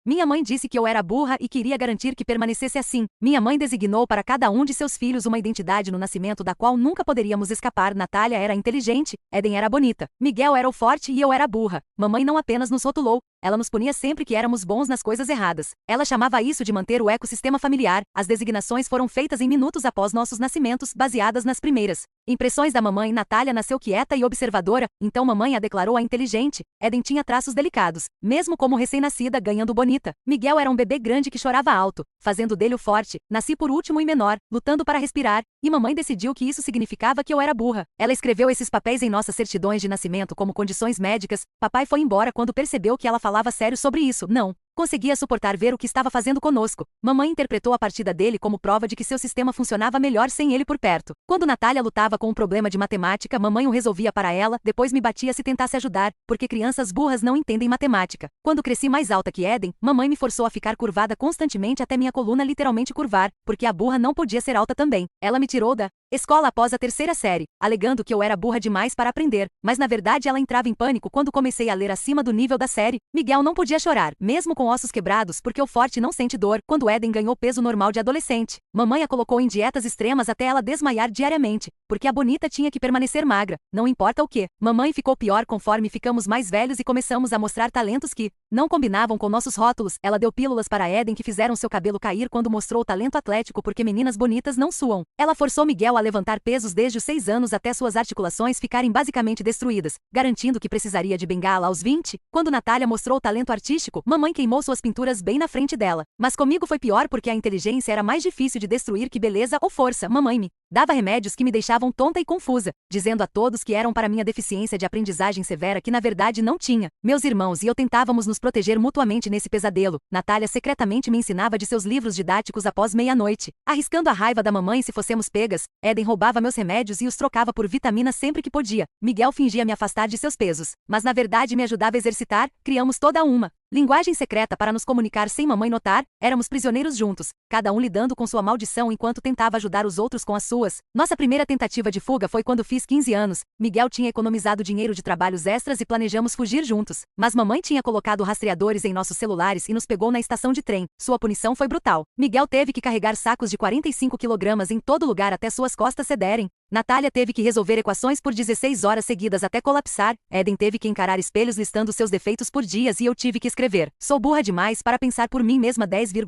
Minha mãe disse que eu era burra e queria garantir que permanecesse assim. Minha mãe designou para cada um de seus filhos uma identidade no nascimento da qual nunca poderíamos escapar. Natália era inteligente, Eden era bonita, Miguel era o forte e eu era burra. Mamãe não apenas nos rotulou, ela nos punia sempre que éramos bons nas coisas erradas. Ela chamava isso de manter o ecossistema familiar. As designações foram feitas em minutos após nossos nascimentos, baseadas nas primeiras impressões da mamãe. Natália nasceu quieta e observadora, então mamãe a declarou a inteligente. Eden tinha traços delicados, mesmo como recém-nascida, ganhando bonita. Miguel era um bebê grande que chorava alto, fazendo dele o forte. Nasci por último e menor, lutando para respirar, e mamãe decidiu que isso significava que eu era burra. Ela escreveu esses papéis em nossas certidões de nascimento como condições médicas. Papai foi embora quando percebeu que ela falava sério sobre isso. Não conseguia suportar ver o que estava fazendo conosco. Mamãe interpretou a partida dele como prova de que seu sistema funcionava melhor sem ele por perto. Quando Natália lutava com um problema de matemática, mamãe o resolvia para ela, depois me batia se tentasse ajudar, porque crianças burras não entendem matemática. Quando cresci mais alta que Eden, mamãe me forçou a ficar curvada constantemente até minha coluna literalmente curvar, porque a burra não podia ser alta também. Ela me tirou da escola após a 3ª série, alegando que eu era burra demais para aprender, mas na verdade ela entrava em pânico quando comecei a ler acima do nível da série. Miguel não podia chorar, mesmo com ossos quebrados, porque o forte não sente dor. Quando Eden ganhou peso normal de adolescente, mamãe a colocou em dietas extremas até ela desmaiar diariamente, porque a bonita tinha que permanecer magra, não importa o que. Mamãe ficou pior conforme ficamos mais velhos e começamos a mostrar talentos que não combinavam com nossos rótulos. Ela deu pílulas para Eden que fizeram seu cabelo cair quando mostrou o talento atlético, porque meninas bonitas não suam. Ela forçou Miguel a levantar pesos desde os 6 anos até suas articulações ficarem basicamente destruídas, garantindo que precisaria de bengala aos 20. Quando Natália mostrou o talento artístico, mamãe queimou suas pinturas bem na frente dela. Mas comigo foi pior porque a inteligência era mais difícil de destruir que beleza ou força. Mamãe me dava remédios que me deixavam tonta e confusa, dizendo a todos que eram para minha deficiência de aprendizagem severa que na verdade não tinha. Meus irmãos e eu tentávamos nos proteger mutuamente nesse pesadelo. Natália secretamente me ensinava de seus livros didáticos após meia-noite, arriscando a raiva da mamãe se fossemos pegas. Eden roubava meus remédios e os trocava por vitaminas sempre que podia. Miguel fingia me afastar de seus pesos, mas na verdade me ajudava a exercitar. Criamos toda uma linguagem secreta para nos comunicar sem mamãe notar. Éramos prisioneiros juntos, cada um lidando com sua maldição enquanto tentava ajudar os outros com as suas. Nossa primeira tentativa de fuga foi quando fiz 15 anos. Miguel tinha economizado dinheiro de trabalhos extras e planejamos fugir juntos. Mas mamãe tinha colocado rastreadores em nossos celulares e nos pegou na estação de trem. Sua punição foi brutal. Miguel teve que carregar sacos de 45 kg em todo lugar até suas costas cederem. Natália teve que resolver equações por 16 horas seguidas até colapsar. Eden teve que encarar espelhos listando seus defeitos por dias e eu tive que escrever. Sou burra demais para pensar por mim mesma 10,000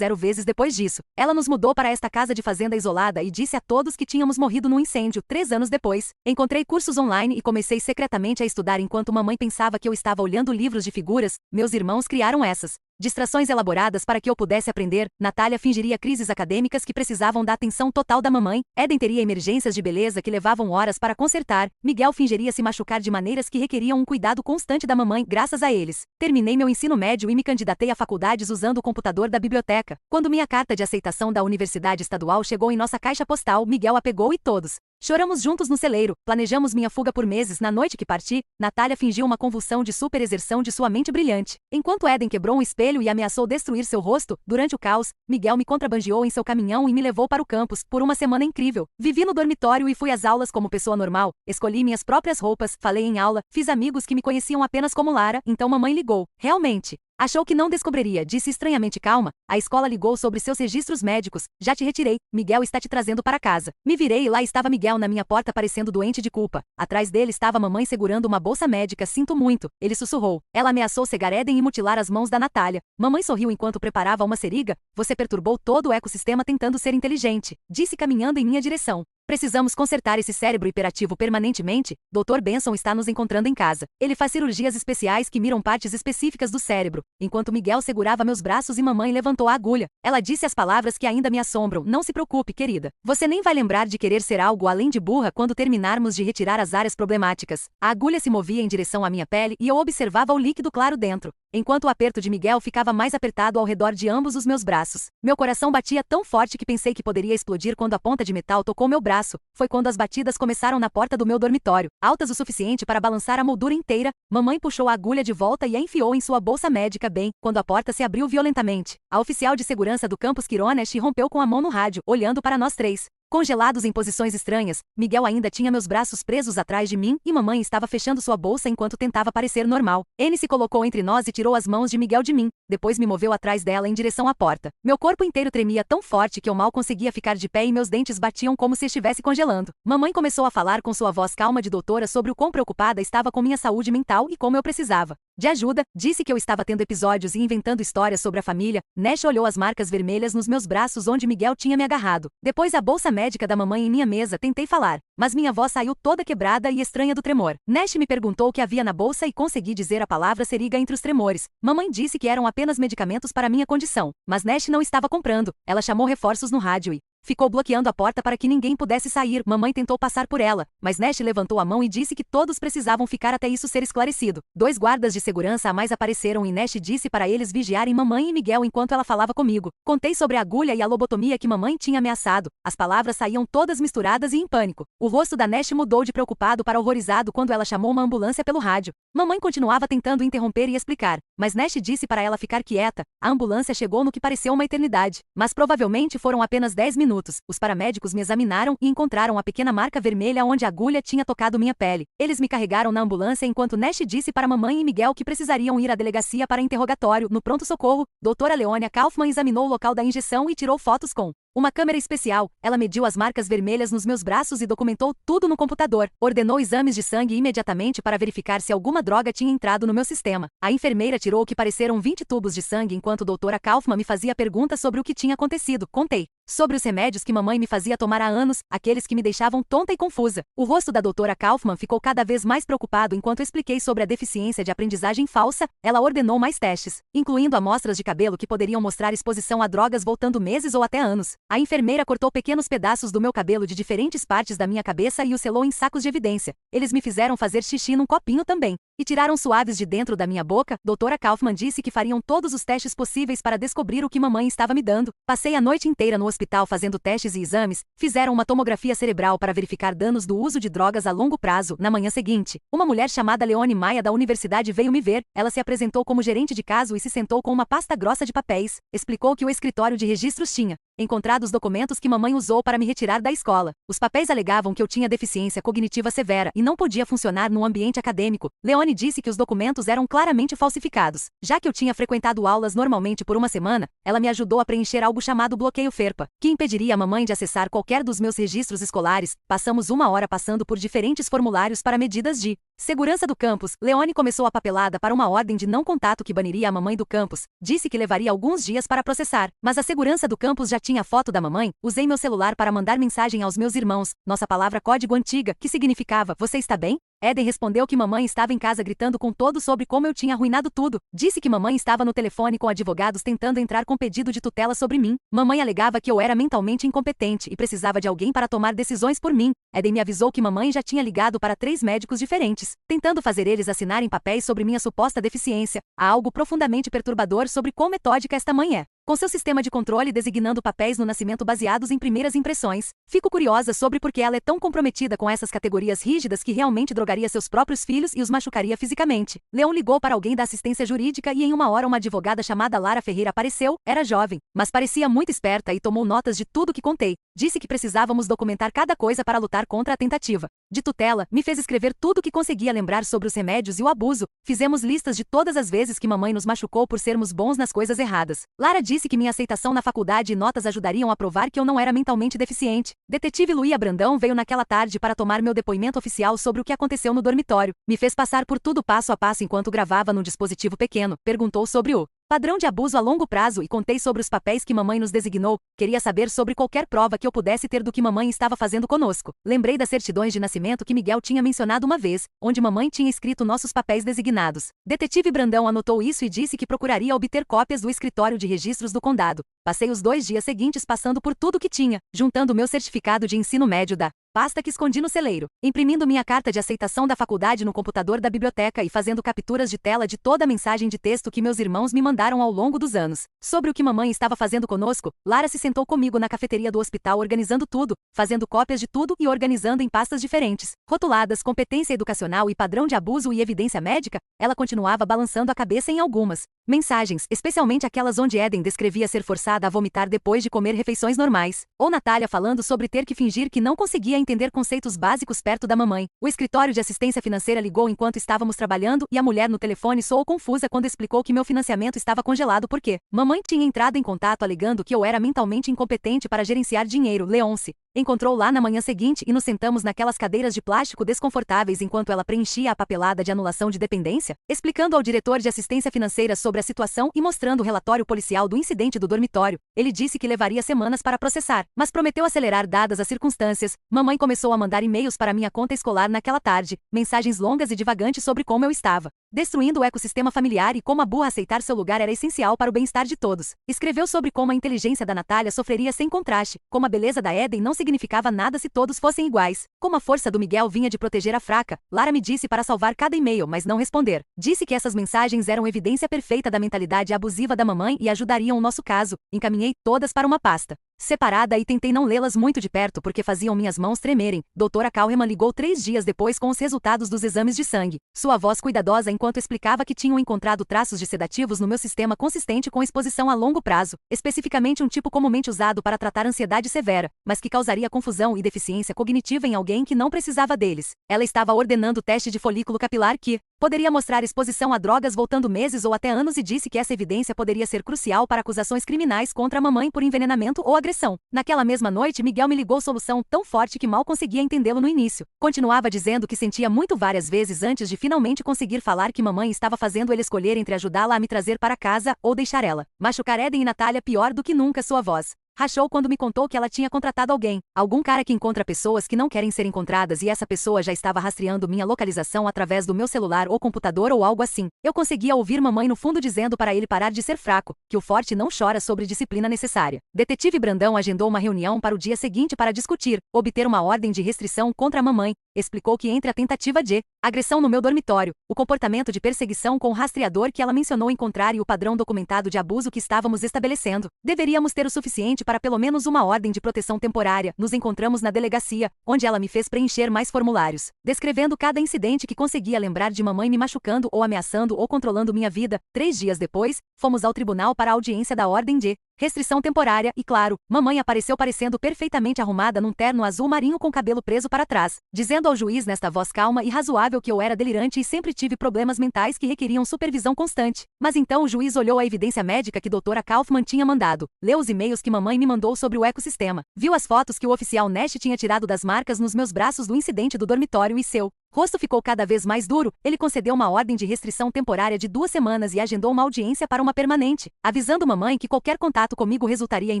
vezes depois disso. Ela nos mudou para esta casa de fazenda isolada e disse a todos que tínhamos morrido num incêndio. 3 anos depois, encontrei cursos online e comecei secretamente a estudar enquanto mamãe pensava que eu estava olhando livros de figuras. Meus irmãos criaram essas distrações elaboradas para que eu pudesse aprender. Natália fingiria crises acadêmicas que precisavam da atenção total da mamãe. Eden teria emergências de beleza que levavam horas para consertar. Miguel fingiria se machucar de maneiras que requeriam um cuidado constante da mamãe. Graças a eles, terminei meu ensino médio e me candidatei a faculdades usando o computador da biblioteca. Quando minha carta de aceitação da Universidade Estadual chegou em nossa caixa postal, Miguel a pegou e todos choramos juntos no celeiro. Planejamos minha fuga por meses. Na noite que parti, Natália fingiu uma convulsão de superexerção de sua mente brilhante. Enquanto Eden quebrou um espelho e ameaçou destruir seu rosto, durante o caos, Miguel me contrabandeou em seu caminhão e me levou para o campus. Por uma semana incrível, vivi no dormitório e fui às aulas como pessoa normal. Escolhi minhas próprias roupas, falei em aula, fiz amigos que me conheciam apenas como Lara, então mamãe ligou. Realmente achou que não descobriria, disse estranhamente calma. A escola ligou sobre seus registros médicos. Já te retirei. Miguel está te trazendo para casa. Me virei e lá estava Miguel na minha porta parecendo doente de culpa. Atrás dele estava mamãe segurando uma bolsa médica. Sinto muito, ele sussurrou. Ela ameaçou cegar Eden e mutilar as mãos da Natália. Mamãe sorriu enquanto preparava uma seringa. Você perturbou todo o ecossistema tentando ser inteligente, disse caminhando em minha direção. Precisamos consertar esse cérebro hiperativo permanentemente. Dr. Benson está nos encontrando em casa. Ele faz cirurgias especiais que miram partes específicas do cérebro. Enquanto Miguel segurava meus braços e mamãe levantou a agulha, ela disse as palavras que ainda me assombram. Não se preocupe, querida. Você nem vai lembrar de querer ser algo além de burra quando terminarmos de retirar as áreas problemáticas. A agulha se movia em direção à minha pele e eu observava o líquido claro dentro, enquanto o aperto de Miguel ficava mais apertado ao redor de ambos os meus braços. Meu coração batia tão forte que pensei que poderia explodir quando a ponta de metal tocou meu braço. Foi quando as batidas começaram na porta do meu dormitório, altas o suficiente para balançar a moldura inteira. Mamãe puxou a agulha de volta e a enfiou em sua bolsa médica bem quando a porta se abriu violentamente. A oficial de segurança do campus Quironesh rompeu com a mão no rádio, olhando para nós três. Congelados em posições estranhas, Miguel ainda tinha meus braços presos atrás de mim e mamãe estava fechando sua bolsa enquanto tentava parecer normal. Anne se colocou entre nós e tirou as mãos de Miguel de mim, depois me moveu atrás dela em direção à porta. Meu corpo inteiro tremia tão forte que eu mal conseguia ficar de pé e meus dentes batiam como se estivesse congelando. Mamãe começou a falar com sua voz calma de doutora sobre o quão preocupada estava com minha saúde mental e como eu precisava de ajuda. Disse que eu estava tendo episódios e inventando histórias sobre a família. Nash olhou as marcas vermelhas nos meus braços onde Miguel tinha me agarrado. Depois a bolsa médica da mamãe em minha mesa. Tentei falar, mas minha voz saiu toda quebrada e estranha do tremor. Nash me perguntou o que havia na bolsa e consegui dizer a palavra seriga entre os tremores. Mamãe disse que eram apenas medicamentos para minha condição, mas Nash não estava comprando. Ela chamou reforços no rádio e ficou bloqueando a porta para que ninguém pudesse sair. Mamãe tentou passar por ela, mas Nash levantou a mão e disse que todos precisavam ficar até isso ser esclarecido. 2 guardas de segurança a mais apareceram e Nash disse para eles vigiarem mamãe e Miguel enquanto ela falava comigo. Contei sobre a agulha e a lobotomia que mamãe tinha ameaçado. As palavras saíam todas misturadas e em pânico. O rosto da Nash mudou de preocupado para horrorizado quando ela chamou uma ambulância pelo rádio. Mamãe continuava tentando interromper e explicar, mas Nash disse para ela ficar quieta. A ambulância chegou no que pareceu uma eternidade, mas provavelmente foram apenas 10 minutos. Os paramédicos me examinaram e encontraram a pequena marca vermelha onde a agulha tinha tocado minha pele. Eles me carregaram na ambulância enquanto Nash disse para mamãe e Miguel que precisariam ir à delegacia para interrogatório. No pronto-socorro, doutora Leonia Kaufman examinou o local da injeção e tirou fotos com uma câmera especial. Ela mediu as marcas vermelhas nos meus braços e documentou tudo no computador. Ordenou exames de sangue imediatamente para verificar se alguma droga tinha entrado no meu sistema. A enfermeira tirou o que pareceram 20 tubos de sangue enquanto doutora Kaufman me fazia perguntas sobre o que tinha acontecido. Contei sobre os remédios que mamãe me fazia tomar há anos, aqueles que me deixavam tonta e confusa. O rosto da doutora Kaufman ficou cada vez mais preocupado enquanto expliquei sobre a deficiência de aprendizagem falsa. Ela ordenou mais testes, incluindo amostras de cabelo que poderiam mostrar exposição a drogas voltando meses ou até anos. A enfermeira cortou pequenos pedaços do meu cabelo de diferentes partes da minha cabeça e os selou em sacos de evidência. Eles me fizeram fazer xixi num copinho também. E tiraram suaves de dentro da minha boca. Doutora Kaufman disse que fariam todos os testes possíveis para descobrir o que mamãe estava me dando. Passei a noite inteira no hospital fazendo testes e exames. Fizeram uma tomografia cerebral para verificar danos do uso de drogas a longo prazo. Na manhã seguinte, uma mulher chamada Leone Maia da universidade veio me ver. Ela se apresentou como gerente de caso e se sentou com uma pasta grossa de papéis. Explicou que o escritório de registros tinha encontrado os documentos que mamãe usou para me retirar da escola. Os papéis alegavam que eu tinha deficiência cognitiva severa e não podia funcionar no ambiente acadêmico. Leone disse que os documentos eram claramente falsificados. Já que eu tinha frequentado aulas normalmente por uma semana, ela me ajudou a preencher algo chamado bloqueio FERPA, que impediria a mamãe de acessar qualquer dos meus registros escolares. Passamos 1 hora passando por diferentes formulários para medidas de segurança do campus. Leone começou a papelada para uma ordem de não contato que baniria a mamãe do campus. Disse que levaria alguns dias para processar, mas a segurança do campus já tinha foto da mamãe. Usei meu celular para mandar mensagem aos meus irmãos, nossa palavra código antiga, que significava, você está bem? Eden respondeu que mamãe estava em casa gritando com todos sobre como eu tinha arruinado tudo. Disse que mamãe estava no telefone com advogados tentando entrar com pedido de tutela sobre mim. Mamãe alegava que eu era mentalmente incompetente e precisava de alguém para tomar decisões por mim. Eden me avisou que mamãe já tinha ligado para 3 médicos diferentes, tentando fazer eles assinarem papéis sobre minha suposta deficiência. Há algo profundamente perturbador sobre quão metódica esta mãe é, com seu sistema de controle designando papéis no nascimento baseados em primeiras impressões. Fico curiosa sobre por que ela é tão comprometida com essas categorias rígidas que realmente drogaria seus próprios filhos e os machucaria fisicamente. Leon ligou para alguém da assistência jurídica e em 1 hora uma advogada chamada Lara Ferreira apareceu. Era jovem, mas parecia muito esperta e tomou notas de tudo que contei. Disse que precisávamos documentar cada coisa para lutar contra a tentativa de tutela. Me fez escrever tudo o que conseguia lembrar sobre os remédios e o abuso. Fizemos listas de todas as vezes que mamãe nos machucou por sermos bons nas coisas erradas. Lara disse que minha aceitação na faculdade e notas ajudariam a provar que eu não era mentalmente deficiente. Detetive Luía Brandão veio naquela tarde para tomar meu depoimento oficial sobre o que aconteceu no dormitório. Me fez passar por tudo passo a passo enquanto gravava num dispositivo pequeno. Perguntou sobre o padrão de abuso a longo prazo e contei sobre os papéis que mamãe nos designou. Queria saber sobre qualquer prova que eu pudesse ter do que mamãe estava fazendo conosco. Lembrei das certidões de nascimento que Miguel tinha mencionado uma vez, onde mamãe tinha escrito nossos papéis designados. Detetive Brandão anotou isso e disse que procuraria obter cópias do escritório de registros do condado. Passei os 2 dias seguintes passando por tudo que tinha, juntando meu certificado de ensino médio da pasta que escondi no celeiro, imprimindo minha carta de aceitação da faculdade no computador da biblioteca e fazendo capturas de tela de toda a mensagem de texto que meus irmãos me mandaram ao longo dos anos. Sobre o que mamãe estava fazendo conosco, Lara se sentou comigo na cafeteria do hospital organizando tudo, fazendo cópias de tudo e organizando em pastas diferentes, rotuladas competência educacional e padrão de abuso e evidência médica. Ela continuava balançando a cabeça em algumas Mensagens, especialmente aquelas onde Eden descrevia ser forçada a vomitar depois de comer refeições normais. Ou Natália falando sobre ter que fingir que não conseguia entender conceitos básicos perto da mamãe. O escritório de assistência financeira ligou enquanto estávamos trabalhando e a mulher no telefone soou confusa quando explicou que meu financiamento estava congelado porque mamãe tinha entrado em contato alegando que eu era mentalmente incompetente para gerenciar dinheiro. Leonce encontrou lá na manhã seguinte e nos sentamos naquelas cadeiras de plástico desconfortáveis enquanto ela preenchia a papelada de anulação de dependência, explicando ao diretor de assistência financeira sobre a situação e mostrando o relatório policial do incidente do dormitório. Ele disse que levaria semanas para processar, mas prometeu acelerar dadas as circunstâncias. Mamãe começou a mandar e-mails para minha conta escolar naquela tarde, mensagens longas e divagantes sobre como eu estava destruindo o ecossistema familiar e como a burra aceitar seu lugar era essencial para o bem-estar de todos. Escreveu sobre como a inteligência da Natália sofreria sem contraste, como a beleza da Eden não significava nada se todos fossem iguais, como a força do Miguel vinha de proteger a fraca. Lara me disse para salvar cada e-mail, mas não responder. Disse que essas mensagens eram evidência perfeita da mentalidade abusiva da mamãe e ajudariam o nosso caso. Encaminhei todas para uma pasta separada e tentei não lê-las muito de perto porque faziam minhas mãos tremerem. Doutora Kauerman ligou 3 dias depois com os resultados dos exames de sangue. Sua voz cuidadosa enquanto explicava que tinham encontrado traços de sedativos no meu sistema consistente com exposição a longo prazo, especificamente um tipo comumente usado para tratar ansiedade severa, mas que causaria confusão e deficiência cognitiva em alguém que não precisava deles. Ela estava ordenando teste de folículo capilar que poderia mostrar exposição a drogas voltando meses ou até anos e disse que essa evidência poderia ser crucial para acusações criminais contra a mamãe por envenenamento ou agressão. Naquela mesma noite, Miguel me ligou solução tão forte que mal conseguia entendê-lo no início. Continuava dizendo que sentia muito várias vezes antes de finalmente conseguir falar que mamãe estava fazendo ele escolher entre ajudá-la a me trazer para casa ou deixar ela machucar Eden e Natália pior do que nunca. Sua voz rachou quando me contou que ela tinha contratado algum cara que encontra pessoas que não querem ser encontradas e essa pessoa já estava rastreando minha localização através do meu celular ou computador ou algo assim. Eu conseguia ouvir mamãe no fundo dizendo para ele parar de ser fraco, que o forte não chora sobre disciplina necessária. Detetive Brandão agendou uma reunião para o dia seguinte para discutir, obter uma ordem de restrição contra a mamãe. Explicou que entre a tentativa de agressão no meu dormitório, o comportamento de perseguição com o rastreador que ela mencionou encontrar e o padrão documentado de abuso que estávamos estabelecendo, deveríamos ter o suficiente para pelo menos uma ordem de proteção temporária. Nos encontramos na delegacia, onde ela me fez preencher mais formulários, descrevendo cada incidente que conseguia lembrar de mamãe me machucando ou ameaçando ou controlando minha vida. 3 dias depois, fomos ao tribunal para a audiência da ordem de restrição temporária e, claro, mamãe apareceu parecendo perfeitamente arrumada num terno azul marinho com cabelo preso para trás, dizendo ao juiz nesta voz calma e razoável que eu era delirante e sempre tive problemas mentais que requeriam supervisão constante. Mas então o juiz olhou a evidência médica que doutora Kaufman tinha mandado, leu os e-mails que mamãe me mandou sobre o ecossistema, viu as fotos que o oficial Nash tinha tirado das marcas nos meus braços do incidente do dormitório e seu rosto ficou cada vez mais duro. Ele concedeu uma ordem de restrição temporária de 2 semanas e agendou uma audiência para uma permanente, avisando mamãe que qualquer contato comigo resultaria em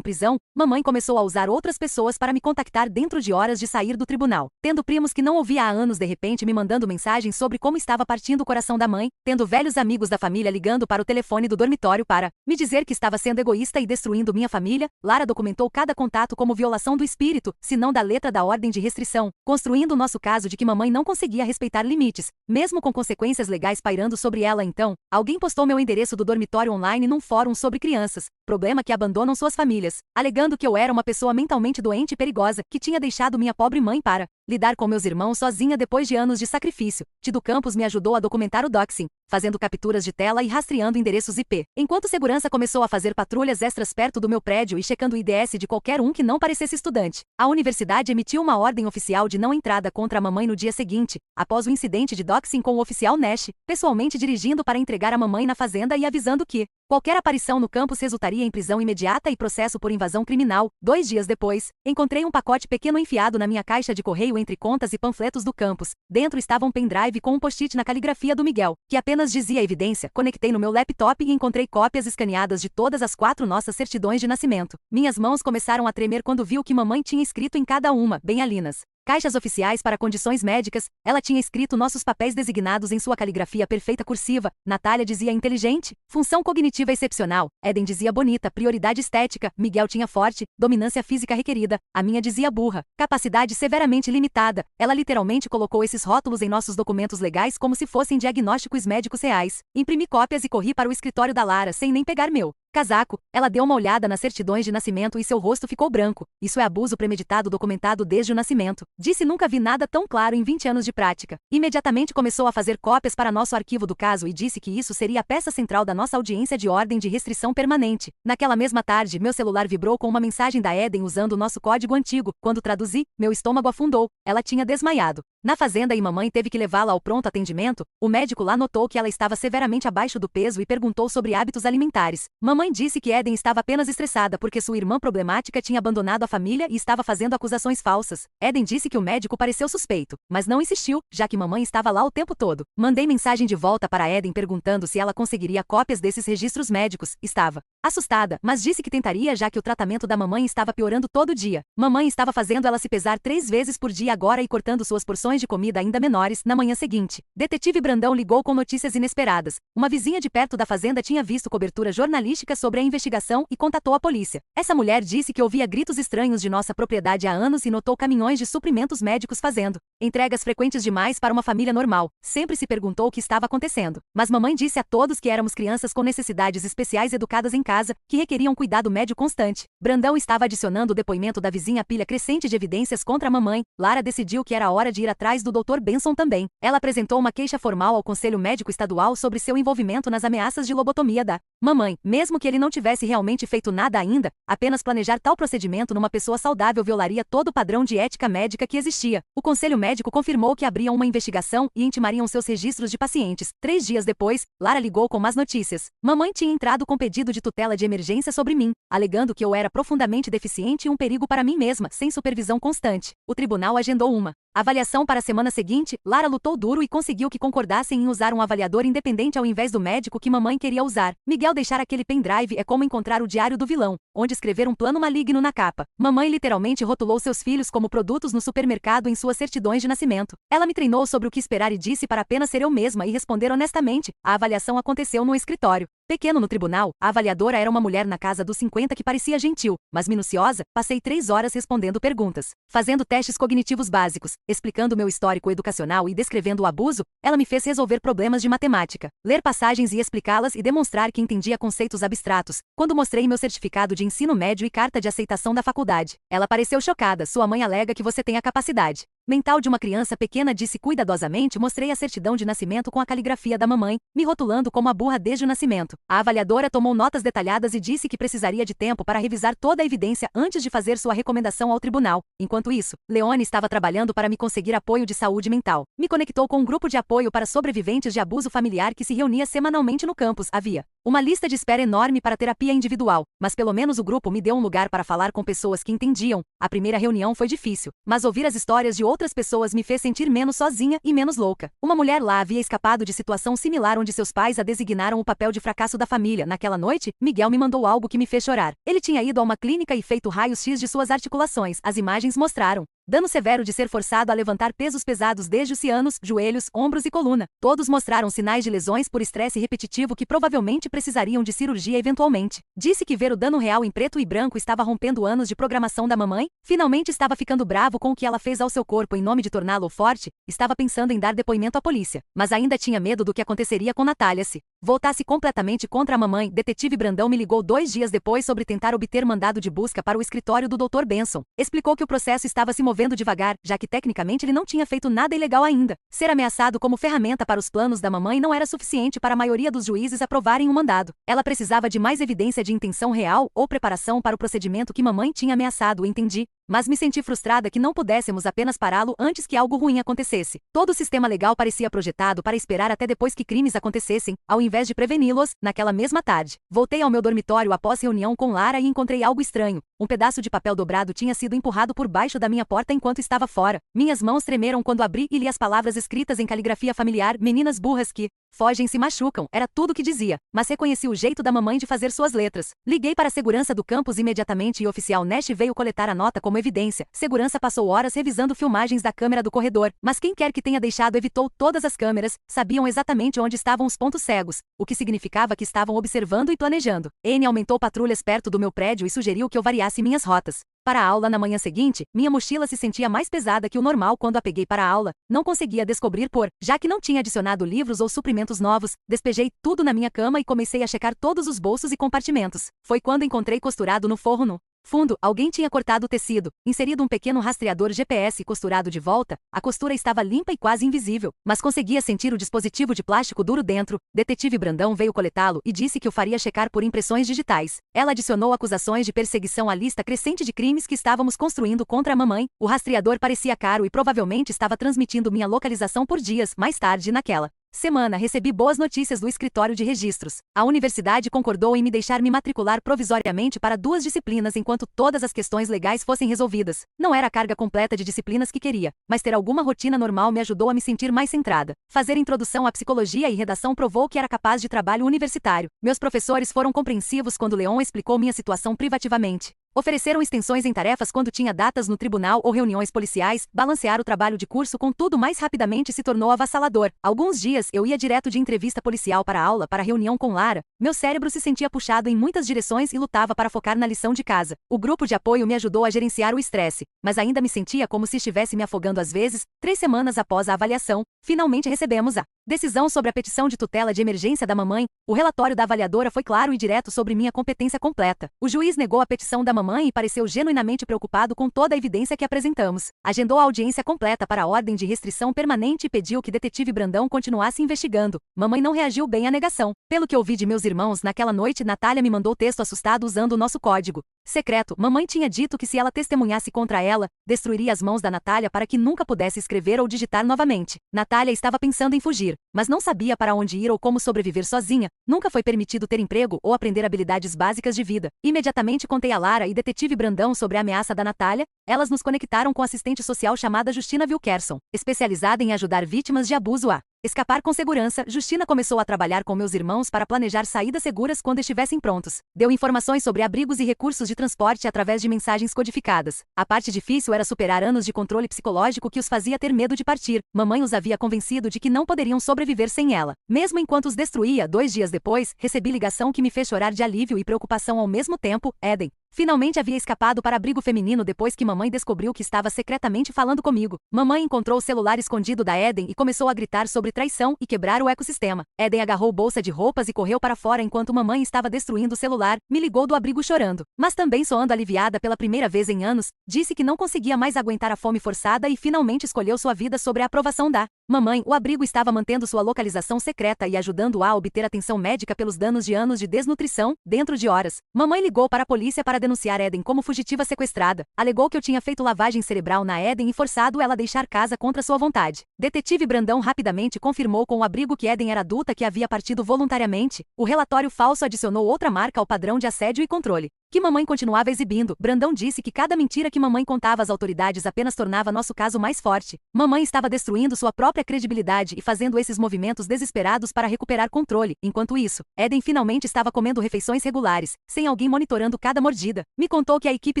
prisão. Mamãe começou a usar outras pessoas para me contactar dentro de horas de sair do tribunal, tendo primos que não ouvia há anos de repente me mandando mensagens sobre como estava partindo o coração da mãe, tendo velhos amigos da família ligando para o telefone do dormitório para me dizer que estava sendo egoísta e destruindo minha família. Lara documentou cada contato como violação do espírito, se não da letra da ordem de restrição, construindo o nosso caso de que mamãe não conseguia respeitar limites, mesmo com consequências legais pairando sobre ela. Então, alguém postou meu endereço do dormitório online num fórum sobre crianças, problema que abandonam suas famílias, alegando que eu era uma pessoa mentalmente doente e perigosa, que tinha deixado minha pobre mãe para lidar com meus irmãos sozinha depois de anos de sacrifício. Tido Campos me ajudou a documentar o doxing, fazendo capturas de tela e rastreando endereços IP, enquanto segurança começou a fazer patrulhas extras perto do meu prédio e checando o IDS de qualquer um que não parecesse estudante. A universidade emitiu uma ordem oficial de não entrada contra a mamãe no dia seguinte, após o incidente de doxing com o oficial Nash, pessoalmente dirigindo para entregar a mamãe na fazenda e avisando que qualquer aparição no campus resultaria em prisão imediata e processo por invasão criminal. 2 dias depois, encontrei um pacote pequeno enfiado na minha caixa de correio entre contas e panfletos do campus. Dentro estava um pendrive com um post-it na caligrafia do Miguel, que apenas dizia evidência. Conectei no meu laptop e encontrei cópias escaneadas de todas as 4 nossas certidões de nascimento. Minhas mãos começaram a tremer quando vi o que mamãe tinha escrito em cada uma, bem alinas. Caixas oficiais para condições médicas, ela tinha escrito nossos papéis designados em sua caligrafia perfeita cursiva. Natália dizia inteligente, função cognitiva excepcional. Eden dizia bonita, prioridade estética. Miguel tinha forte, dominância física requerida. A minha dizia burra, capacidade severamente limitada. Ela literalmente colocou esses rótulos em nossos documentos legais como se fossem diagnósticos médicos reais. Imprimi cópias e corri para o escritório da Lara sem nem pegar meu Casaco. Ela deu uma olhada nas certidões de nascimento e seu rosto ficou branco. Isso é abuso premeditado documentado desde o nascimento. Disse nunca vi nada tão claro em 20 anos de prática. Imediatamente começou a fazer cópias para nosso arquivo do caso e disse que isso seria a peça central da nossa audiência de ordem de restrição permanente. Naquela mesma tarde, meu celular vibrou com uma mensagem da Eden usando o nosso código antigo. Quando traduzi, meu estômago afundou. Ela tinha desmaiado. Na fazenda e mamãe teve que levá-la ao pronto atendimento. O médico lá notou que ela estava severamente abaixo do peso e perguntou sobre hábitos alimentares. Mamãe disse que Eden estava apenas estressada porque sua irmã problemática tinha abandonado a família e estava fazendo acusações falsas. Eden disse que o médico pareceu suspeito, mas não insistiu, já que mamãe estava lá o tempo todo. Mandei mensagem de volta para Eden perguntando se ela conseguiria cópias desses registros médicos. Estava assustada, mas disse que tentaria já que o tratamento da mamãe estava piorando todo dia. Mamãe estava fazendo ela se pesar 3 vezes por dia agora e cortando suas porções de comida ainda menores. Na manhã seguinte, detetive Brandão ligou com notícias inesperadas. Uma vizinha de perto da fazenda tinha visto cobertura jornalística sobre a investigação e contatou a polícia. Essa mulher disse que ouvia gritos estranhos de nossa propriedade há anos e notou caminhões de suprimentos médicos fazendo entregas frequentes demais para uma família normal. Sempre se perguntou o que estava acontecendo. Mas mamãe disse a todos que éramos crianças com necessidades especiais educadas em casa, que requeriam cuidado médio constante. Brandão estava adicionando o depoimento da vizinha à pilha crescente de evidências contra a mamãe. Lara decidiu que era hora de ir atrás do Dr. Benson também. Ela apresentou uma queixa formal ao Conselho Médico Estadual sobre seu envolvimento nas ameaças de lobotomia da mamãe. Mesmo que ele não tivesse realmente feito nada ainda, apenas planejar tal procedimento numa pessoa saudável violaria todo o padrão de ética médica que existia. O Conselho Médico confirmou que abriam uma investigação e intimariam seus registros de pacientes. 3 dias depois, Lara ligou com más notícias. Mamãe tinha entrado com pedido de tutela de emergência sobre mim, alegando que eu era profundamente deficiente e um perigo para mim mesma, sem supervisão constante. O tribunal agendou uma avaliação para a semana seguinte. Lara lutou duro e conseguiu que concordassem em usar um avaliador independente ao invés do médico que mamãe queria usar. Miguel deixar aquele pendrive é como encontrar o diário do vilão, onde escrever um plano maligno na capa. Mamãe literalmente rotulou seus filhos como produtos no supermercado em suas certidões de nascimento. Ela me treinou sobre o que esperar e disse para apenas ser eu mesma e responder honestamente. A avaliação aconteceu no escritório. Pequeno no tribunal, a avaliadora era uma mulher na casa dos 50 que parecia gentil, mas minuciosa. Passei 3 horas respondendo perguntas, fazendo testes cognitivos básicos, explicando meu histórico educacional e descrevendo o abuso. Ela me fez resolver problemas de matemática, ler passagens e explicá-las e demonstrar que entendia conceitos abstratos. Quando mostrei meu certificado de ensino médio e carta de aceitação da faculdade, ela pareceu chocada. Sua mãe alega que você tem a capacidade mental de uma criança pequena, disse cuidadosamente. Mostrei a certidão de nascimento com a caligrafia da mamãe, me rotulando como a burra desde o nascimento. A avaliadora tomou notas detalhadas e disse que precisaria de tempo para revisar toda a evidência antes de fazer sua recomendação ao tribunal. Enquanto isso, Leone estava trabalhando para me conseguir apoio de saúde mental. Me conectou com um grupo de apoio para sobreviventes de abuso familiar que se reunia semanalmente no campus. Havia uma lista de espera enorme para terapia individual, mas pelo menos o grupo me deu um lugar para falar com pessoas que entendiam. A primeira reunião foi difícil, mas ouvir as histórias de outras pessoas me fez sentir menos sozinha e menos louca. Uma mulher lá havia escapado de situação similar onde seus pais a designaram o papel de fracasso da família. Naquela noite, Miguel me mandou algo que me fez chorar. Ele tinha ido a uma clínica e feito raios-x de suas articulações. As imagens mostraram dano severo de ser forçado a levantar pesos pesados desde os cianos, joelhos, ombros e coluna. Todos mostraram sinais de lesões por estresse repetitivo que provavelmente precisariam de cirurgia eventualmente. Disse que ver o dano real em preto e branco estava rompendo anos de programação da mamãe. Finalmente estava ficando bravo com o que ela fez ao seu corpo em nome de torná-lo forte. Estava pensando em dar depoimento à polícia, mas ainda tinha medo do que aconteceria com Natália se voltasse completamente contra a mamãe. Detetive Brandão me ligou 2 dias depois sobre tentar obter mandado de busca para o escritório do Dr. Benson. Explicou que o processo estava se movendo devagar, já que tecnicamente ele não tinha feito nada ilegal ainda. Ser ameaçado como ferramenta para os planos da mamãe não era suficiente para a maioria dos juízes aprovarem o mandado. Ela precisava de mais evidência de intenção real ou preparação para o procedimento que mamãe tinha ameaçado. Entendi, mas me senti frustrada que não pudéssemos apenas pará-lo antes que algo ruim acontecesse. Todo o sistema legal parecia projetado para esperar até depois que crimes acontecessem, ao invés de preveni-los. Naquela mesma tarde, voltei ao meu dormitório após reunião com Lara e encontrei algo estranho. Um pedaço de papel dobrado tinha sido empurrado por baixo da minha porta enquanto estava fora. Minhas mãos tremeram quando abri e li as palavras escritas em caligrafia familiar: meninas burras que fogem se machucam. Era tudo que dizia, mas reconheci o jeito da mamãe de fazer suas letras. Liguei para a segurança do campus imediatamente e o oficial Nash veio coletar a nota como evidência. Segurança passou horas revisando filmagens da câmera do corredor, mas quem quer que tenha deixado evitou todas as câmeras. Sabiam exatamente onde estavam os pontos cegos, o que significava que estavam observando e planejando. N aumentou patrulhas perto do meu prédio e sugeriu que eu variasse minhas rotas. Para a aula na manhã seguinte, minha mochila se sentia mais pesada que o normal quando a peguei para a aula. Não conseguia descobrir já que não tinha adicionado livros ou suprimentos novos, despejei tudo na minha cama e comecei a checar todos os bolsos e compartimentos. Foi quando encontrei costurado no forro no fundo, alguém tinha cortado o tecido, inserido um pequeno rastreador GPS e costurado de volta. A costura estava limpa e quase invisível, mas conseguia sentir o dispositivo de plástico duro dentro. Detetive Brandão veio coletá-lo e disse que o faria checar por impressões digitais. Ela adicionou acusações de perseguição à lista crescente de crimes que estávamos construindo contra a mamãe. O rastreador parecia caro e provavelmente estava transmitindo minha localização por dias. Mais tarde naquela semana, recebi boas notícias do escritório de registros. A universidade concordou em me deixar me matricular provisoriamente para 2 disciplinas enquanto todas as questões legais fossem resolvidas. Não era a carga completa de disciplinas que queria, mas ter alguma rotina normal me ajudou a me sentir mais centrada. Fazer introdução à psicologia e redação provou que era capaz de trabalho universitário. Meus professores foram compreensivos quando Leon explicou minha situação privativamente. Ofereceram extensões em tarefas quando tinha datas no tribunal ou reuniões policiais. Balancear o trabalho de curso com tudo mais rapidamente se tornou avassalador. Alguns dias eu ia direto de entrevista policial para aula, para reunião com Lara. Meu cérebro se sentia puxado em muitas direções e lutava para focar na lição de casa. O grupo de apoio me ajudou a gerenciar o estresse, mas ainda me sentia como se estivesse me afogando às vezes. 3 semanas após a avaliação, finalmente recebemos a decisão sobre a petição de tutela de emergência da mamãe. O relatório da avaliadora foi claro e direto sobre minha competência completa. O juiz negou a petição da mamãe e pareceu genuinamente preocupado com toda a evidência que apresentamos. Agendou a audiência completa para a ordem de restrição permanente e pediu que detetive Brandão continuasse investigando. Mamãe não reagiu bem à negação. Pelo que ouvi de meus irmãos naquela noite, Natália me mandou texto assustado usando o nosso código secreto. Mamãe tinha dito que se ela testemunhasse contra ela, destruiria as mãos da Natália para que nunca pudesse escrever ou digitar novamente. Natália estava pensando em fugir, mas não sabia para onde ir ou como sobreviver sozinha. Nunca foi permitido ter emprego ou aprender habilidades básicas de vida. Imediatamente contei a Lara e detetive Brandão sobre a ameaça da Natália. Elas nos conectaram com assistente social chamada Justina Wilkerson, especializada em ajudar vítimas de abuso a escapar com segurança. Justina começou a trabalhar com meus irmãos para planejar saídas seguras quando estivessem prontos. Deu informações sobre abrigos e recursos de transporte através de mensagens codificadas. A parte difícil era superar anos de controle psicológico que os fazia ter medo de partir. Mamãe os havia convencido de que não poderiam sobreviver sem ela. Mesmo enquanto os destruía, 2 dias depois, recebi ligação que me fez chorar de alívio e preocupação ao mesmo tempo. Eden finalmente havia escapado para abrigo feminino depois que mamãe descobriu que estava secretamente falando comigo. Mamãe encontrou o celular escondido da Eden e começou a gritar sobre traição e quebrar o ecossistema. Eden agarrou bolsa de roupas e correu para fora enquanto mamãe estava destruindo o celular. Me ligou do abrigo chorando, mas também soando aliviada pela primeira vez em anos. Disse que não conseguia mais aguentar a fome forçada e finalmente escolheu sua vida sobre a aprovação da mamãe. O abrigo estava mantendo sua localização secreta e ajudando-a a obter atenção médica pelos danos de anos de desnutrição. Dentro de horas, mamãe ligou para a polícia para denunciar Eden como fugitiva sequestrada. Alegou que eu tinha feito lavagem cerebral na Eden e forçado ela a deixar casa contra sua vontade. Detetive Brandão rapidamente confirmou com o abrigo que Eden era adulta que havia partido voluntariamente. O relatório falso adicionou outra marca ao padrão de assédio e controle que mamãe continuava exibindo. Brandão disse que cada mentira que mamãe contava às autoridades apenas tornava nosso caso mais forte. Mamãe estava destruindo sua própria credibilidade e fazendo esses movimentos desesperados para recuperar controle. Enquanto isso, Eden finalmente estava comendo refeições regulares, sem alguém monitorando cada mordida. Me contou que a equipe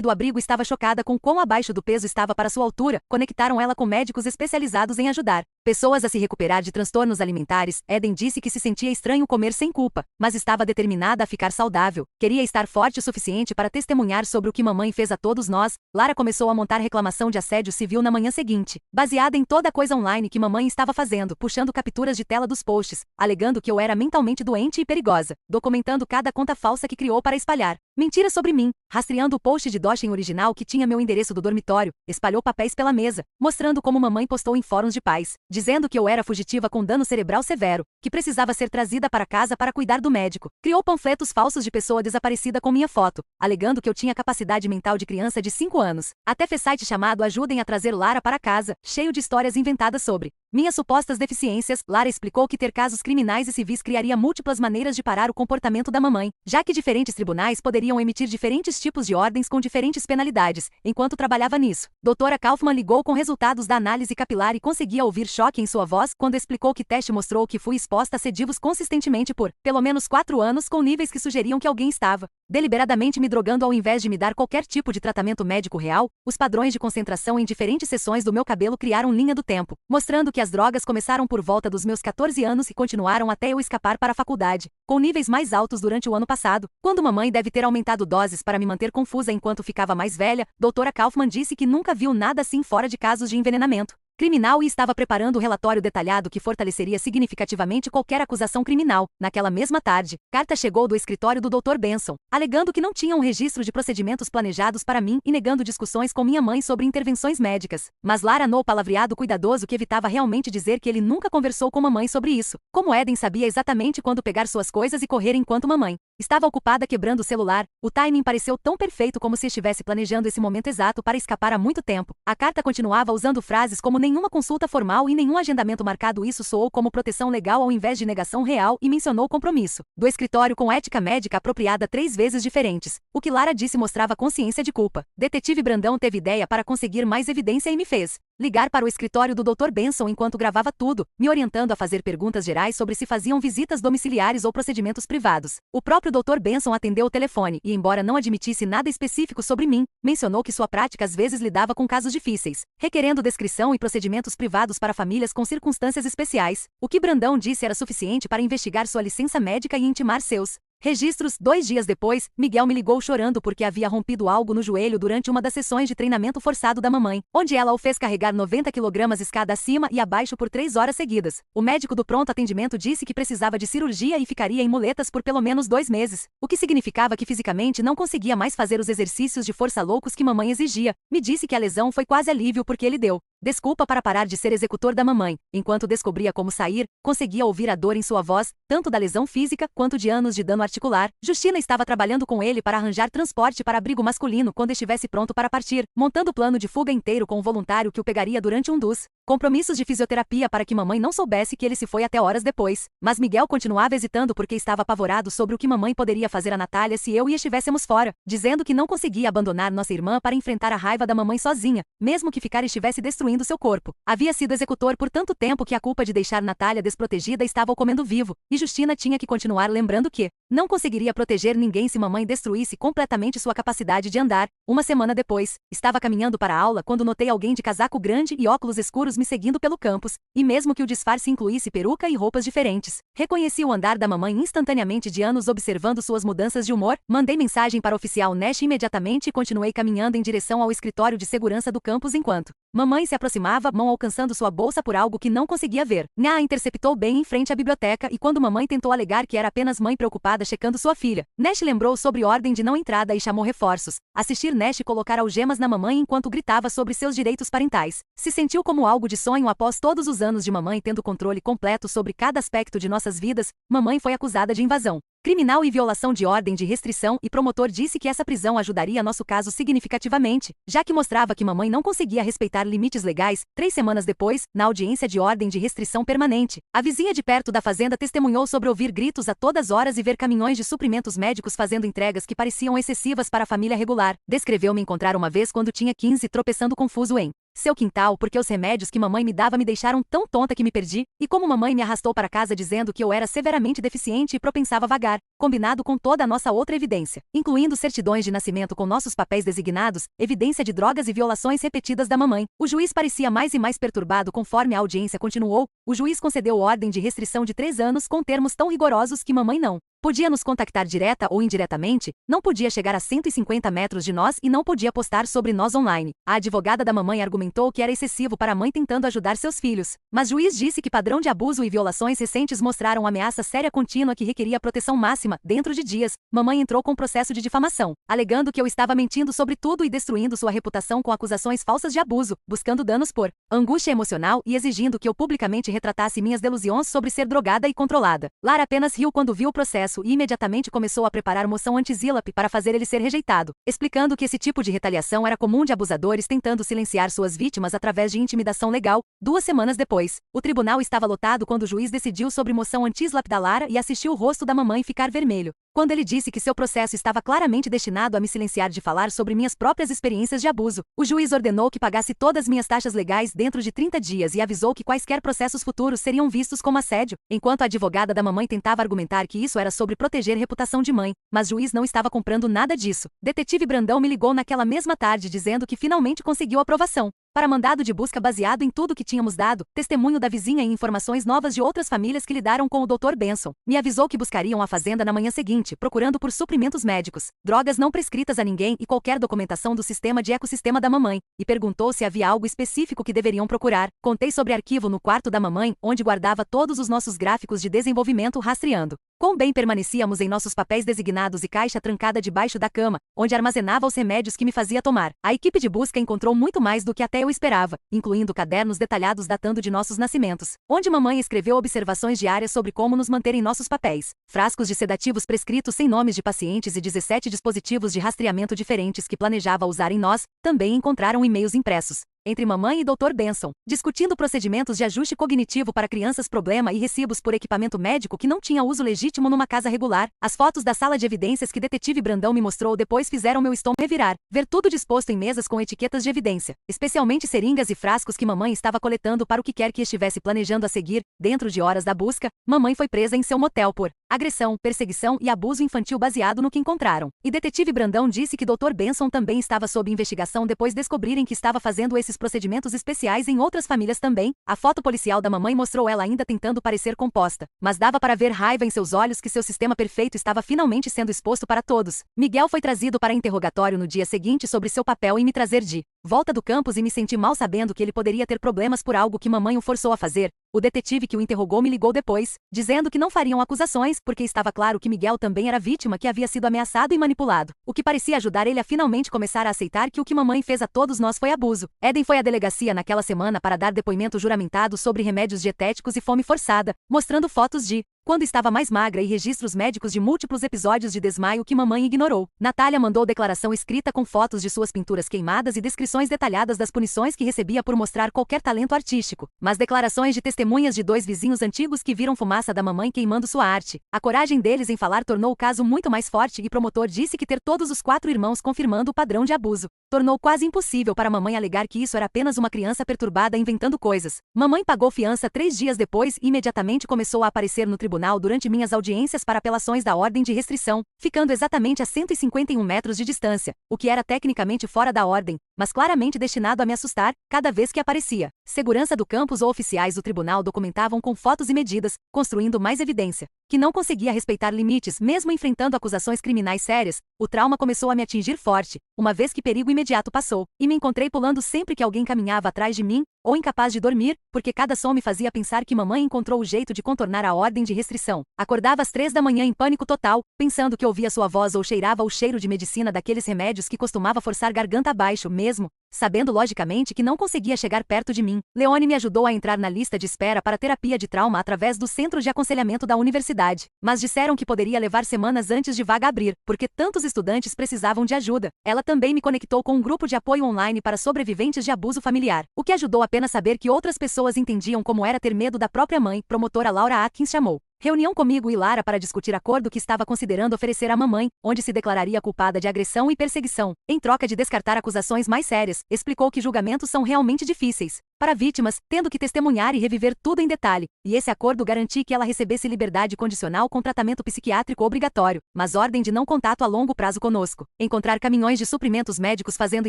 do abrigo estava chocada com quão abaixo do peso estava para sua altura. Conectaram ela com médicos especializados em ajudar pessoas a se recuperar de transtornos alimentares. Eden disse que se sentia estranho comer sem culpa, mas estava determinada a ficar saudável. Queria estar forte o suficiente para testemunhar sobre o que mamãe fez a todos nós. Lara começou a montar reclamação de assédio civil na manhã seguinte, baseada em toda a coisa online que mamãe estava fazendo, puxando capturas de tela dos posts, alegando que eu era mentalmente doente e perigosa, documentando cada conta falsa que criou para espalhar mentiras sobre mim, rastreando o post de Doshin original que tinha meu endereço do dormitório, espalhou papéis pela mesa, mostrando como mamãe postou em fóruns de pais, dizendo que eu era fugitiva com dano cerebral severo, que precisava ser trazida para casa para cuidar do médico. Criou panfletos falsos de pessoa desaparecida com minha foto, alegando que eu tinha capacidade mental de criança de 5 anos. Até fez site chamado Ajudem a Trazer Lara para Casa, cheio de histórias inventadas sobre minhas supostas deficiências. Lara explicou que ter casos criminais e civis criaria múltiplas maneiras de parar o comportamento da mamãe, já que diferentes tribunais poderiam emitir diferentes tipos de ordens com diferentes penalidades. Enquanto trabalhava nisso, Doutora Kaufman ligou com resultados da análise capilar e conseguia ouvir choque em sua voz quando explicou que teste mostrou que fui exposta a sedivos consistentemente por pelo menos 4 anos com níveis que sugeriam que alguém estava deliberadamente me drogando ao invés de me dar qualquer tipo de tratamento médico real. Os padrões de concentração em diferentes seções do meu cabelo criaram linha do tempo, mostrando que as drogas começaram por volta dos meus 14 anos e continuaram até eu escapar para a faculdade, com níveis mais altos durante o ano passado, quando mamãe deve ter aumentado doses para me manter confusa enquanto ficava mais velha. Doutora Kaufman disse que nunca viu nada assim fora de casos de envenenamento criminal e estava preparando o relatório detalhado que fortaleceria significativamente qualquer acusação criminal. Naquela mesma tarde, carta chegou do escritório do Dr. Benson, alegando que não tinha um registro de procedimentos planejados para mim e negando discussões com minha mãe sobre intervenções médicas. Mas Lara no palavreado cuidadoso que evitava realmente dizer que ele nunca conversou com mamãe sobre isso. Como Eden sabia exatamente quando pegar suas coisas e correr enquanto mamãe estava ocupada quebrando o celular, o timing pareceu tão perfeito como se estivesse planejando esse momento exato para escapar há muito tempo. A carta continuava usando frases como nenhuma consulta formal e nenhum agendamento marcado. Isso soou como proteção legal ao invés de negação real e mencionou compromisso do escritório com ética médica apropriada 3 vezes diferentes. O que Lara disse mostrava consciência de culpa. Detetive Brandão teve ideia para conseguir mais evidência e me fez ligar para o escritório do Dr. Benson enquanto gravava tudo, me orientando a fazer perguntas gerais sobre se faziam visitas domiciliares ou procedimentos privados. O próprio Dr. Benson atendeu o telefone e, embora não admitisse nada específico sobre mim, mencionou que sua prática às vezes lidava com casos difíceis, requerendo descrição e procedimentos privados para famílias com circunstâncias especiais. O que Brandão disse era suficiente para investigar sua licença médica e intimar seus registros. 2 dias depois, Miguel me ligou chorando porque havia rompido algo no joelho durante uma das sessões de treinamento forçado da mamãe, onde ela o fez carregar 90 kg escada acima e abaixo por 3 horas seguidas. O médico do pronto atendimento disse que precisava de cirurgia e ficaria em muletas por pelo menos 2 meses, o que significava que fisicamente não conseguia mais fazer os exercícios de força loucos que mamãe exigia. Me disse que a lesão foi quase alívio porque ele deu desculpa para parar de ser executor da mamãe. Enquanto descobria como sair, conseguia ouvir a dor em sua voz, tanto da lesão física quanto de anos de dano articular. Justina estava trabalhando com ele para arranjar transporte para abrigo masculino quando estivesse pronto para partir, montando o plano de fuga inteiro com o voluntário que o pegaria durante um dos compromissos de fisioterapia para que mamãe não soubesse que ele se foi até horas depois. Mas Miguel continuava hesitando porque estava apavorado sobre o que mamãe poderia fazer a Natália se eu e estivéssemos fora, dizendo que não conseguia abandonar nossa irmã para enfrentar a raiva da mamãe sozinha, mesmo que ficar estivesse destruindo seu corpo. Havia sido executor por tanto tempo que a culpa de deixar Natália desprotegida estava o comendo vivo, e Justina tinha que continuar lembrando que não conseguiria proteger ninguém se mamãe destruísse completamente sua capacidade de andar. Uma semana depois, estava caminhando para a aula quando notei alguém de casaco grande e óculos escuros me seguindo pelo campus, e mesmo que o disfarce incluísse peruca e roupas diferentes, reconheci o andar da mamãe instantaneamente. De anos observando suas mudanças de humor, mandei mensagem para o oficial Nash imediatamente e continuei caminhando em direção ao escritório de segurança do campus enquanto mamãe se aproximava, mão alcançando sua bolsa por algo que não conseguia ver. Nha interceptou bem em frente à biblioteca e quando mamãe tentou alegar que era apenas mãe preocupada checando sua filha, Nash lembrou sobre ordem de não entrada e chamou reforços. Assistir Nash colocar algemas na mamãe enquanto gritava sobre seus direitos parentais. Se sentiu como algo de sonho após todos os anos de mamãe tendo controle completo sobre cada aspecto de nossas vidas. Mamãe foi acusada de invasão criminal e violação de ordem de restrição e promotor disse que essa prisão ajudaria nosso caso significativamente, já que mostrava que mamãe não conseguia respeitar limites legais. 3 semanas depois, na audiência de ordem de restrição permanente, a vizinha de perto da fazenda testemunhou sobre ouvir gritos a todas horas e ver caminhões de suprimentos médicos fazendo entregas que pareciam excessivas para a família regular. Descreveu-me encontrar uma vez quando tinha 15 tropeçando confuso em seu quintal porque os remédios que mamãe me dava me deixaram tão tonta que me perdi, e como mamãe me arrastou para casa dizendo que eu era severamente deficiente e propensava a vagar, combinado com toda a nossa outra evidência, incluindo certidões de nascimento com nossos papéis designados, evidência de drogas e violações repetidas da mamãe. O juiz parecia mais e mais perturbado conforme a audiência continuou. O juiz concedeu ordem de restrição de 3 anos com termos tão rigorosos que mamãe não podia nos contactar direta ou indiretamente, não podia chegar a 150 metros de nós e não podia postar sobre nós online. A advogada da mamãe argumentou que era excessivo para a mãe tentando ajudar seus filhos, mas o juiz disse que padrão de abuso e violações recentes mostraram ameaça séria contínua que requeria proteção máxima. Dentro de dias, mamãe entrou com processo de difamação, alegando que eu estava mentindo sobre tudo e destruindo sua reputação com acusações falsas de abuso, buscando danos por angústia emocional e exigindo que eu publicamente retratasse minhas delusões sobre ser drogada e controlada. Lara apenas riu quando viu o processo e imediatamente começou a preparar moção anti-Zilap para fazer ele ser rejeitado, explicando que esse tipo de retaliação era comum de abusadores tentando silenciar suas vítimas através de intimidação legal. 2 semanas depois, o tribunal estava lotado quando o juiz decidiu sobre moção anti-Zilap da Lara e assistiu o rosto da mamãe ficar vermelho. quando ele disse que seu processo estava claramente destinado a me silenciar de falar sobre minhas próprias experiências de abuso. O juiz ordenou que pagasse todas minhas taxas legais dentro de 30 dias e avisou que quaisquer processos futuros seriam vistos como assédio, enquanto a advogada da mamãe tentava argumentar que isso era sobre proteger a reputação de mãe, mas o juiz não estava comprando nada disso. Detetive Brandão me ligou naquela mesma tarde dizendo que finalmente conseguiu aprovação para mandado de busca baseado em tudo que tínhamos dado, testemunho da vizinha e informações novas de outras famílias que lidaram com o Dr. Benson. Me avisou que buscariam a fazenda na manhã seguinte, procurando por suprimentos médicos, drogas não prescritas a ninguém e qualquer documentação do sistema de ecossistema da mamãe, e perguntou se havia algo específico que deveriam procurar. Contei sobre arquivo no quarto da mamãe, onde guardava todos os nossos gráficos de desenvolvimento rastreando quão bem permanecíamos em nossos papéis designados e caixa trancada debaixo da cama, onde armazenava os remédios que me fazia tomar. A equipe de busca encontrou muito mais do que até eu esperava, incluindo cadernos detalhados datando de nossos nascimentos, onde mamãe escreveu observações diárias sobre como nos manter em nossos papéis, frascos de sedativos prescritos sem nomes de pacientes e 17 dispositivos de rastreamento diferentes que planejava usar em nós. Também encontraram e-mails impressos entre mamãe e Dr. Benson, discutindo procedimentos de ajuste cognitivo para crianças problema e recibos por equipamento médico que não tinha uso legítimo numa casa regular. As fotos da sala de evidências que detetive Brandão me mostrou depois fizeram meu estômago revirar. Ver tudo disposto em mesas com etiquetas de evidência, especialmente seringas e frascos que mamãe estava coletando para o que quer que estivesse planejando a seguir. Dentro de horas da busca, mamãe foi presa em seu motel por agressão, perseguição e abuso infantil baseado no que encontraram. E detetive Brandão disse que Dr. Benson também estava sob investigação depois descobrirem que estava fazendo esses procedimentos especiais em outras famílias também. A foto policial da mamãe mostrou ela ainda tentando parecer composta, mas dava para ver raiva em seus olhos que seu sistema perfeito estava finalmente sendo exposto para todos. Miguel foi trazido para interrogatório no dia seguinte sobre seu papel em me trazer de volta do campus e me senti mal sabendo que ele poderia ter problemas por algo que mamãe o forçou a fazer. O detetive que o interrogou me ligou depois, dizendo que não fariam acusações porque estava claro que Miguel também era vítima que havia sido ameaçado e manipulado, o que parecia ajudar ele a finalmente começar a aceitar que o que mamãe fez a todos nós foi abuso. Eden foi à delegacia naquela semana para dar depoimento juramentado sobre remédios dietéticos e fome forçada, mostrando fotos de quando estava mais magra e registros médicos de múltiplos episódios de desmaio que mamãe ignorou. Natália mandou declaração escrita com fotos de suas pinturas queimadas e descrições detalhadas das punições que recebia por mostrar qualquer talento artístico, mas declarações de testemunhas de 2 vizinhos antigos que viram fumaça da mamãe queimando sua arte. A coragem deles em falar tornou o caso muito mais forte e o promotor disse que ter todos os 4 irmãos confirmando o padrão de abuso tornou quase impossível para mamãe alegar que isso era apenas uma criança perturbada inventando coisas. Mamãe pagou fiança 3 dias depois e imediatamente começou a aparecer no tribunal durante minhas audiências para apelações da ordem de restrição, ficando exatamente a 151 metros de distância, o que era tecnicamente fora da ordem, mas claramente destinado a me assustar cada vez que aparecia. Segurança do campus ou oficiais do tribunal documentavam com fotos e medidas, construindo mais evidência que não conseguia respeitar limites mesmo enfrentando acusações criminais sérias. O trauma começou a me atingir forte, uma vez que perigo imediato passou, e me encontrei pulando sempre que alguém caminhava atrás de mim, ou incapaz de dormir, porque cada som me fazia pensar que mamãe encontrou o jeito de contornar a ordem de restrição. Acordava às 3 da manhã em pânico total, pensando que ouvia sua voz ou cheirava o cheiro de medicina daqueles remédios que costumava forçar garganta abaixo mesmo, sabendo logicamente que não conseguia chegar perto de mim. Leone me ajudou a entrar na lista de espera para terapia de trauma através do centro de aconselhamento da universidade, mas disseram que poderia levar semanas antes de vaga abrir, porque tantos estudantes precisavam de ajuda. Ela também me conectou com um grupo de apoio online para sobreviventes de abuso familiar, o que ajudou apenas saber que outras pessoas entendiam como era ter medo da própria mãe. Promotora Laura Atkins chamou reunião comigo e Lara para discutir acordo que estava considerando oferecer à mamãe, onde se declararia culpada de agressão e perseguição, em troca de descartar acusações mais sérias. Explicou que julgamentos são realmente difíceis para vítimas, tendo que testemunhar e reviver tudo em detalhe, e esse acordo garantia que ela recebesse liberdade condicional com tratamento psiquiátrico obrigatório, mas ordem de não contato a longo prazo conosco. Encontrar caminhões de suprimentos médicos fazendo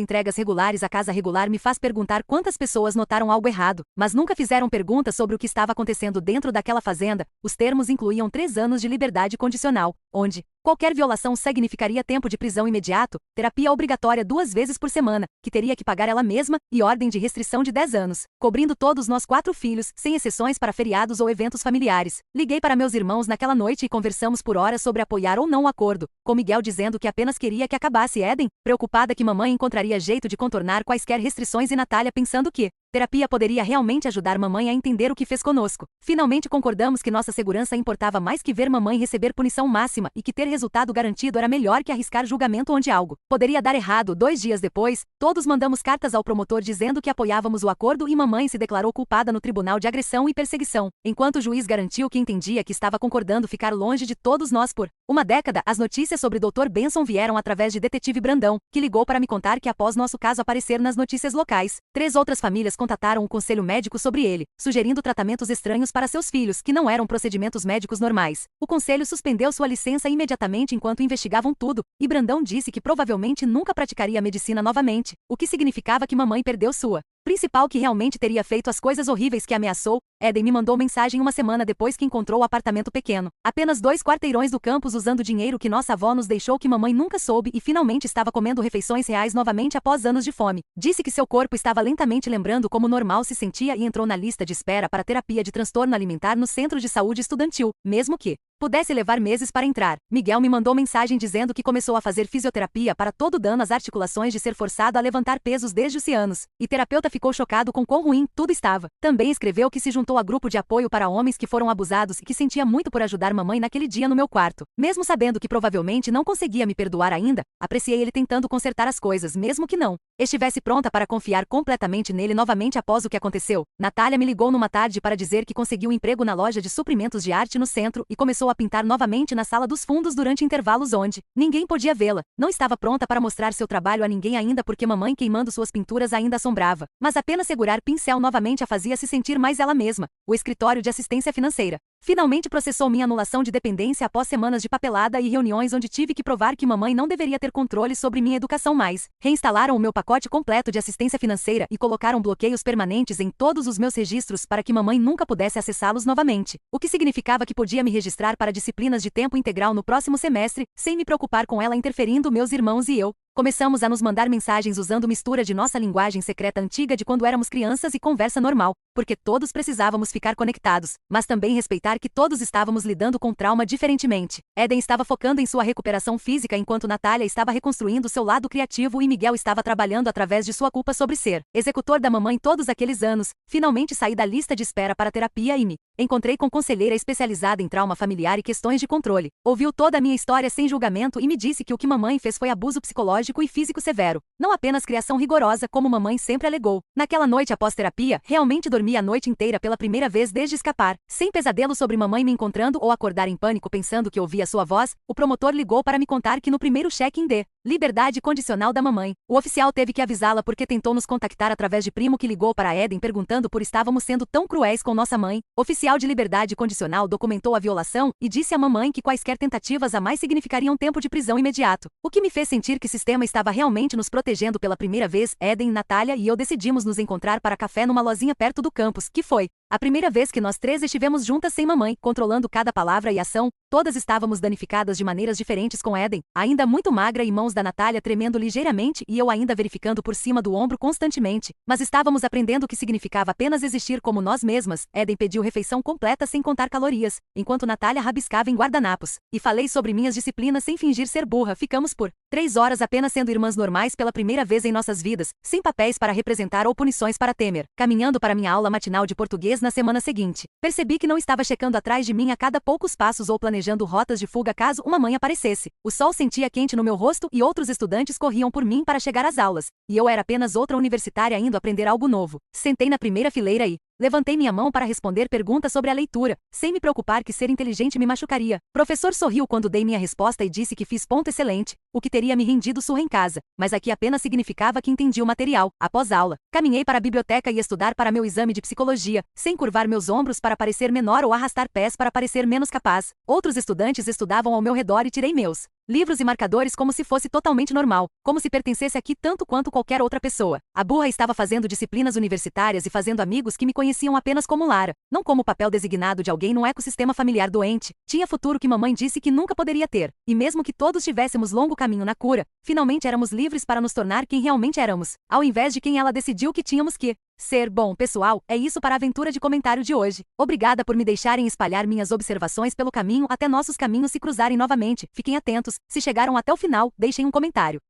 entregas regulares à casa regular me faz perguntar quantas pessoas notaram algo errado, mas nunca fizeram perguntas sobre o que estava acontecendo dentro daquela fazenda. Os termos incluíam 3 anos de liberdade condicional, onde qualquer violação significaria tempo de prisão imediato, terapia obrigatória 2 vezes por semana, que teria que pagar ela mesma, e ordem de restrição de 10 anos, cobrindo todos nós 4 filhos, sem exceções para feriados ou eventos familiares. Liguei para meus irmãos naquela noite e conversamos por horas sobre apoiar ou não o acordo, com Miguel dizendo que apenas queria que acabasse. Eden, preocupada que mamãe encontraria jeito de contornar quaisquer restrições, e Natália pensando que Terapia poderia realmente ajudar mamãe a entender o que fez conosco. Finalmente concordamos que nossa segurança importava mais que ver mamãe receber punição máxima e que ter resultado garantido era melhor que arriscar julgamento onde algo poderia dar errado. 2 dias depois, todos mandamos cartas ao promotor dizendo que apoiávamos o acordo e mamãe se declarou culpada no tribunal de agressão e perseguição, enquanto o juiz garantiu que entendia que estava concordando ficar longe de todos nós por uma década. As notícias sobre Dr. Benson vieram através de detetive Brandão, que ligou para me contar que após nosso caso aparecer nas notícias locais, 3 outras famílias contataram o conselho médico sobre ele, sugerindo tratamentos estranhos para seus filhos que não eram procedimentos médicos normais. O conselho suspendeu sua licença imediatamente enquanto investigavam tudo, e Brandão disse que provavelmente nunca praticaria medicina novamente, o que significava que mamãe perdeu sua principal que realmente teria feito as coisas horríveis que ameaçou. Eden me mandou mensagem uma semana depois que encontrou o apartamento pequeno, apenas 2 quarteirões do campus, usando dinheiro que nossa avó nos deixou que mamãe nunca soube, e finalmente estava comendo refeições reais novamente após anos de fome. Disse que seu corpo estava lentamente lembrando como normal se sentia e entrou na lista de espera para terapia de transtorno alimentar no Centro de Saúde Estudantil, mesmo que pudesse levar meses para entrar. Miguel me mandou mensagem dizendo que começou a fazer fisioterapia para todo dano às articulações de ser forçado a levantar pesos desde os anos, e terapeuta ficou chocado com quão ruim tudo estava. Também escreveu que se juntou a grupo de apoio para homens que foram abusados e que sentia muito por ajudar mamãe naquele dia no meu quarto. Mesmo sabendo que provavelmente não conseguia me perdoar ainda, apreciei ele tentando consertar as coisas, mesmo que não estivesse pronta para confiar completamente nele novamente após o que aconteceu. Natália me ligou numa tarde para dizer que conseguiu um emprego na loja de suprimentos de arte no centro e começou a pintar novamente na sala dos fundos durante intervalos onde ninguém podia vê-la. Não estava pronta para mostrar seu trabalho a ninguém ainda porque mamãe queimando suas pinturas ainda assombrava, mas apenas segurar pincel novamente a fazia se sentir mais ela mesma. O escritório de assistência financeira finalmente processou minha anulação de dependência após semanas de papelada e reuniões onde tive que provar que mamãe não deveria ter controle sobre minha educação mais. Reinstalaram o meu pacote completo de assistência financeira e colocaram bloqueios permanentes em todos os meus registros para que mamãe nunca pudesse acessá-los novamente, o que significava que podia me registrar para disciplinas de tempo integral no próximo semestre, sem me preocupar com ela interferindo. Meus irmãos e eu começamos a nos mandar mensagens usando mistura de nossa linguagem secreta antiga de quando éramos crianças e conversa normal, porque todos precisávamos ficar conectados, mas também respeitar que todos estávamos lidando com trauma diferentemente. Eden estava focando em sua recuperação física enquanto Natália estava reconstruindo seu lado criativo e Miguel estava trabalhando através de sua culpa sobre ser executor da mamãe todos aqueles anos. Finalmente saí da lista de espera para terapia e me encontrei com conselheira especializada em trauma familiar e questões de controle. Ouviu toda a minha história sem julgamento e me disse que o que mamãe fez foi abuso psicológico e físico severo, não apenas criação rigorosa como mamãe sempre alegou. Naquela noite após terapia, realmente dormi a noite inteira pela primeira vez desde escapar, sem pesadelo sobre mamãe me encontrando ou acordar em pânico pensando que ouvia sua voz. O promotor ligou para me contar que no primeiro check-in de liberdade condicional da mamãe, o oficial teve que avisá-la porque tentou nos contactar através de primo que ligou para Eden perguntando por estávamos sendo tão cruéis com nossa mãe. O oficial de liberdade condicional documentou a violação e disse à mamãe que quaisquer tentativas a mais significariam tempo de prisão imediato, o que me fez sentir que o sistema estava realmente nos protegendo pela primeira vez. Eden, Natália e eu decidimos nos encontrar para café numa lozinha perto do campus, que foi a primeira vez que nós 3 estivemos juntas sem mamãe, controlando cada palavra e ação. Todas estávamos danificadas de maneiras diferentes, com Eden ainda muito magra e mãos da Natália tremendo ligeiramente e eu ainda verificando por cima do ombro constantemente. Mas estávamos aprendendo o que significava apenas existir como nós mesmas. Eden pediu refeição completa sem contar calorias, enquanto Natália rabiscava em guardanapos. E falei sobre minhas disciplinas sem fingir ser burra. Ficamos por 3 horas apenas sendo irmãs normais pela primeira vez em nossas vidas, sem papéis para representar ou punições para temer. Caminhando para minha aula matinal de português na semana seguinte, percebi que não estava checando atrás de mim a cada poucos passos ou planejando rotas de fuga caso uma mãe aparecesse. O sol sentia quente no meu rosto e outros estudantes corriam por mim para chegar às aulas, e eu era apenas outra universitária indo aprender algo novo. Sentei na primeira fileira e levantei minha mão para responder perguntas sobre a leitura, sem me preocupar que ser inteligente me machucaria. Professor sorriu quando dei minha resposta e disse que fiz ponto excelente, o que teria me rendido surra em casa, mas aqui apenas significava que entendi o material. Após aula, caminhei para a biblioteca e estudar para meu exame de psicologia, sem curvar meus ombros para parecer menor ou arrastar pés para parecer menos capaz. Outros estudantes estudavam ao meu redor e tirei meus livros e marcadores como se fosse totalmente normal, como se pertencesse aqui tanto quanto qualquer outra pessoa. A burra estava fazendo disciplinas universitárias e fazendo amigos que me conheciam apenas como Lara, não como o papel designado de alguém num ecossistema familiar doente. Tinha futuro que mamãe disse que nunca poderia ter, e mesmo que todos tivéssemos longo caminho na cura, finalmente éramos livres para nos tornar quem realmente éramos, ao invés de quem ela decidiu que tínhamos que ser. Bom, pessoal, é isso para a aventura de comentário de hoje. Obrigada por me deixarem espalhar minhas observações pelo caminho até nossos caminhos se cruzarem novamente. Fiquem atentos, se chegaram até o final, deixem um comentário.